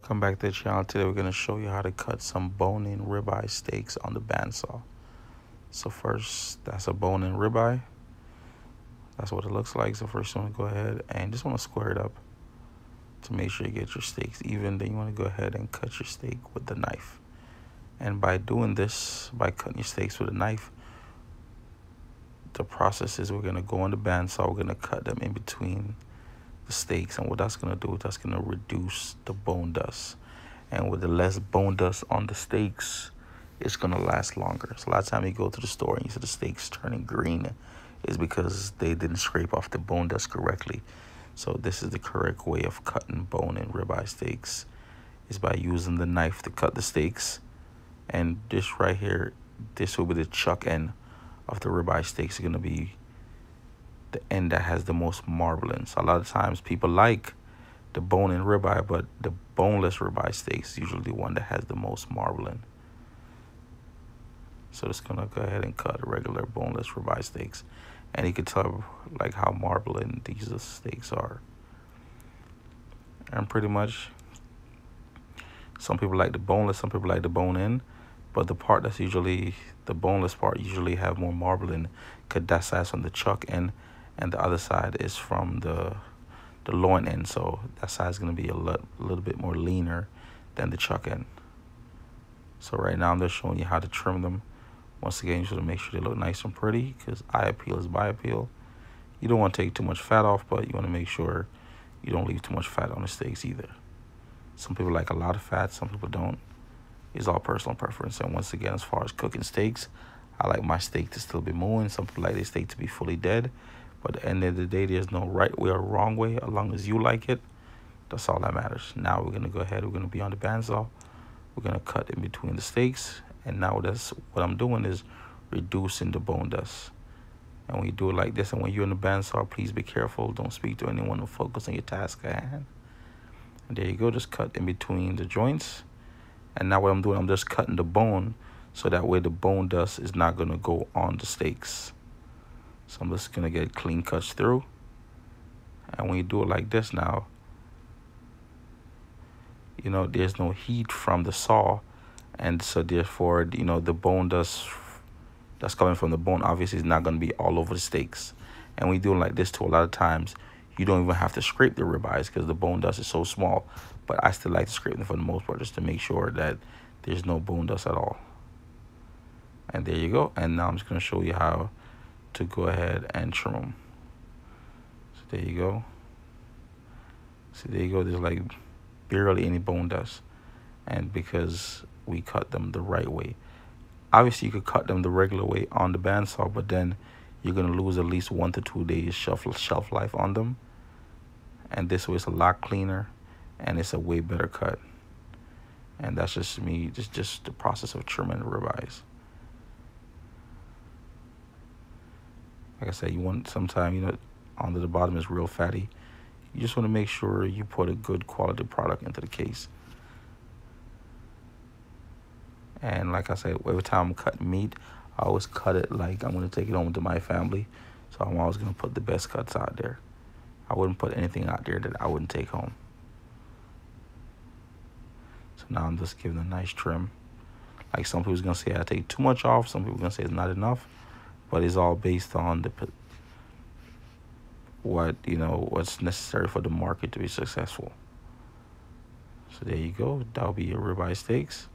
Come back to the channel. Today we're going to show you how to cut some bone-in ribeye steaks on the bandsaw. So first, that's a bone-in ribeye. That's what it looks like. So first you want to go ahead and just want to square it up to make sure you get your steaks even. Then you want to go ahead and cut your steak with the knife. And by doing this, by cutting your steaks with a knife, the process is we're going to go on the bandsaw. We're going to cut them in between the steaks, and what that's going to do, that's going to reduce the bone dust. And with the less bone dust on the steaks, it's going to last longer. So a lot of time you go to the store and you see the steaks turning green, is because they didn't scrape off the bone dust correctly. So this is the correct way of cutting bone-in ribeye steaks, is by using the knife to cut the steaks. And this right here, this will be the chuck end of the ribeye steaks. It's going to be the end that has the most marbling. So a lot of times people like the bone-in ribeye, but the boneless ribeye steaks is usually the one that has the most marbling. So just gonna go ahead and cut regular boneless ribeye steaks, and you can tell like how marbling these steaks are. And pretty much, some people like the boneless, some people like the bone-in, but the part that's usually the boneless part usually have more marbling, because that side's from the chuck end, and the other side is from the loin end. So that side's gonna be a little bit more leaner than the chuck end. So right now I'm just showing you how to trim them. Once again, you should make sure they look nice and pretty, because eye appeal is by appeal. You don't want to take too much fat off, but you want to make sure you don't leave too much fat on the steaks either. Some people like a lot of fat, some people don't. It's all personal preference. And once again, as far as cooking steaks, I like my steak to still be moving. Some people like their steak to be fully dead. But at the end of the day, there's no right way or wrong way. As long as you like it, that's all that matters. Now we're going to go ahead. We're going to be on the bandsaw. We're going to cut in between the steaks. And now that's what I'm doing, is reducing the bone dust. And when you do it like this, and when you're in the bandsaw, please be careful. Don't speak to anyone, and focus on your task at hand. And there you go. Just cut in between the joints. And now what I'm doing, I'm just cutting the bone, so that way the bone dust is not going to go on the steaks. So I'm just going to get clean cuts through. And when you do it like this now, you know, there's no heat from the saw. And so therefore, you know, the bone dust that's coming from the bone obviously is not going to be all over the steaks. And when you do it like this too, a lot of times you don't even have to scrape the ribeyes, because the bone dust is so small. But I still like to scrape them for the most part, just to make sure that there's no bone dust at all. And there you go. And now I'm just going to show you how to go ahead and trim them. So there you go. See, there you go. There's like barely any bone dust. And because we cut them the right way. Obviously, you could cut them the regular way on the bandsaw, but then you're going to lose at least 1 to 2 days shelf life on them. And this way it's a lot cleaner, and it's a way better cut. And that's just me, just the process of trimming the ribeyes. Like I said, you want sometime, you know, under the bottom is real fatty. You just want to make sure you put a good quality product into the case. And like I said, every time I'm cutting meat, I always cut it like I'm going to take it home to my family. So I'm always going to put the best cuts out there. I wouldn't put anything out there that I wouldn't take home. So now I'm just giving a nice trim. Like some people's going to say I take too much off. Some people are going to say it's not enough. But it's all based on what's necessary for the market to be successful. So there you go. That'll be your ribeye steaks.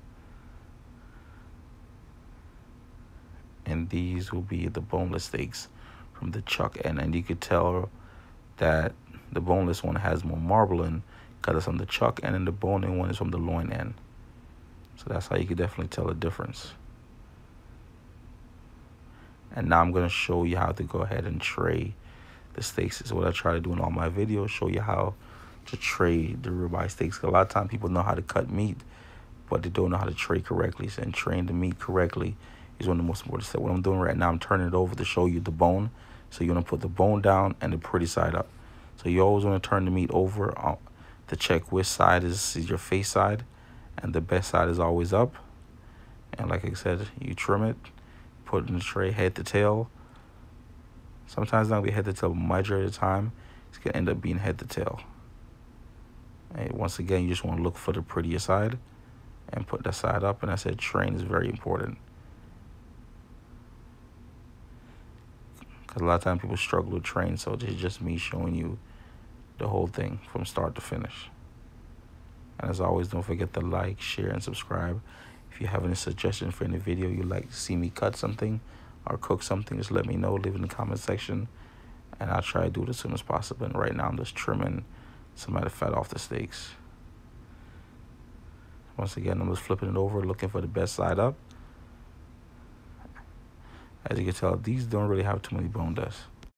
And these will be the boneless steaks from the chuck end. And you could tell that the boneless one has more marbling, because it's on the chuck end, and the bone-in one is from the loin end. So that's how you could definitely tell the difference. And now I'm going to show you how to go ahead and tray the steaks. This is what I try to do in all my videos, show you how to tray the ribeye steaks. A lot of times people know how to cut meat, but they don't know how to tray correctly. So, and traying the meat correctly is one of the most important steps. What I'm doing right now, I'm turning it over to show you the bone. So you want to put the bone down and the pretty side up. So you always want to turn the meat over to check which side is your face side, and the best side is always up. And like I said, you trim it, put it in the tray, head to tail. Sometimes it's not going to be head to tail, but majority of the time, it's going to end up being head to tail. And once again, you just want to look for the prettier side and put that side up. And I said train is very important, because a lot of times people struggle with train. So this is just me showing you the whole thing from start to finish. And as always, don't forget to like, share, and subscribe. If you have any suggestions for any video you'd like to see me cut something or cook something, just let me know. Leave it in the comment section, and I'll try to do it as soon as possible. And right now, I'm just trimming some of the fat off the steaks. Once again, I'm just flipping it over, looking for the best side up. As you can tell, these don't really have too many bone depths.